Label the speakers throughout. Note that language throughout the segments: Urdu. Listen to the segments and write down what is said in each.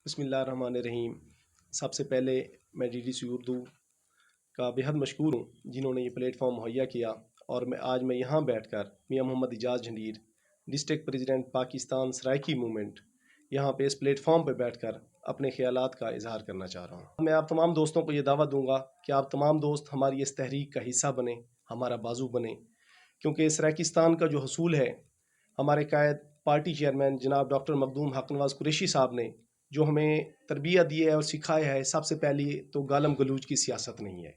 Speaker 1: بسم اللہ الرحمن الرحیم۔ سب سے پہلے میں DDC اردو کا بہت مشکور ہوں جنہوں نے یہ پلیٹ فارم مہیا کیا، اور آج میں یہاں بیٹھ کر Mian Muhammad Ijaz Jhandeer, district president Pakistan Saraiki movement, یہاں پہ اس پلیٹ فارم پہ بیٹھ کر اپنے خیالات کا اظہار کرنا چاہ رہا ہوں۔ میں آپ تمام دوستوں کو یہ دعوت دوں گا کہ آپ تمام دوست ہماری اس تحریک کا حصہ بنیں، ہمارا بازو بنیں، کیونکہ سرائکستان کا جو حصول ہے، ہمارے قائد پارٹی چیئرمین جناب ڈاکٹر مخدوم حق نواز قریشی صاحب نے جو ہمیں تربیت دی ہے اور سکھایا ہے، سب سے پہلی تو گالم گلوچ کی سیاست نہیں ہے۔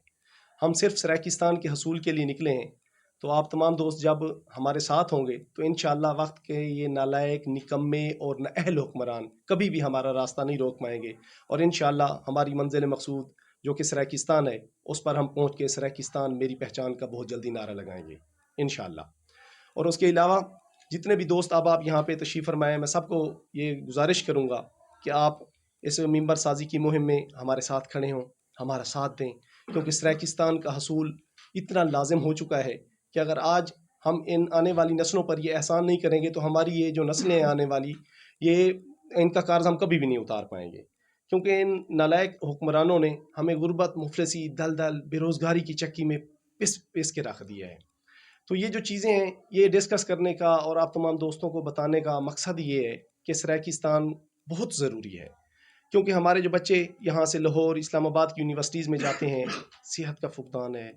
Speaker 1: ہم صرف سرائکستان کے حصول کے لیے نکلے ہیں، تو آپ تمام دوست جب ہمارے ساتھ ہوں گے تو انشاءاللہ وقت کے یہ نالائق، نکمے اور نااہل حکمران کبھی بھی ہمارا راستہ نہیں روک پائیں گے، اور انشاءاللہ ہماری منزل مقصود جو کہ سرائکستان ہے، اس پر ہم پہنچ کے سرائکستان میری پہچان کا بہت جلدی نعرہ لگائیں گے انشاءاللہ۔ اور اس کے علاوہ جتنے بھی دوست اب آپ یہاں پہ تشریف فرمائے، میں سب کو یہ گزارش کروں گا کہ آپ اس ممبر سازی کی مہم میں ہمارے ساتھ کھڑے ہوں، ہمارا ساتھ دیں، کیونکہ سرائکستان کا حصول اتنا لازم ہو چکا ہے کہ اگر آج ہم ان آنے والی نسلوں پر یہ احسان نہیں کریں گے تو ہماری یہ جو نسلیں ہیں آنے والی، ان کا قرض ہم کبھی بھی نہیں اتار پائیں گے، کیونکہ ان نالائق حکمرانوں نے ہمیں غربت، مفلسی، دلدل، بے روزگاری کی چکی میں پس کے رکھ دیا ہے۔ تو یہ جو چیزیں ہیں، یہ ڈسکس کرنے کا اور آپ تمام دوستوں کو بتانے کا مقصد یہ ہے کہ سرائکستان بہت ضروری ہے، کیونکہ ہمارے جو بچے یہاں سے لاہور، اسلام آباد کی یونیورسٹیز میں جاتے ہیں، صحت کا فقدان ہے،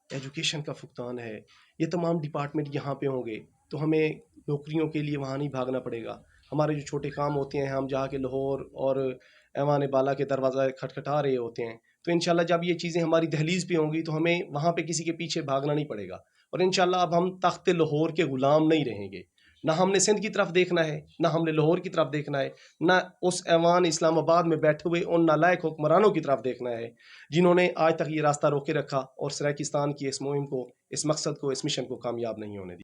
Speaker 1: ایجوکیشن کا فقدان ہے، یہ تمام ڈپارٹمنٹ یہاں پہ ہوں گے تو ہمیں نوکریوں کے لیے وہاں نہیں بھاگنا پڑے گا۔ ہمارے جو چھوٹے کام ہوتے ہیں، ہم جا کے لاہور اور ایوان بالا کے دروازہ کھٹکھٹا رہے ہوتے ہیں، تو انشاءاللہ جب یہ چیزیں ہماری دہلیز پہ ہوں گی تو ہمیں وہاں پہ کسی کے پیچھے بھاگنا نہیں پڑے گا، اور انشاءاللہ اب ہم تخت لاہور کے غلام نہیں رہیں گے۔ نہ ہم نے سندھ کی طرف دیکھنا ہے، نہ ہم نے لاہور کی طرف دیکھنا ہے، نہ اس ایوان اسلام آباد میں بیٹھے ہوئے ان نالائق حکمرانوں کی طرف دیکھنا ہے جنہوں نے آج تک یہ راستہ روکے رکھا اور سرائکستان کی اس مہم کو، اس مقصد کو، اس مشن کو کامیاب نہیں ہونے دیا۔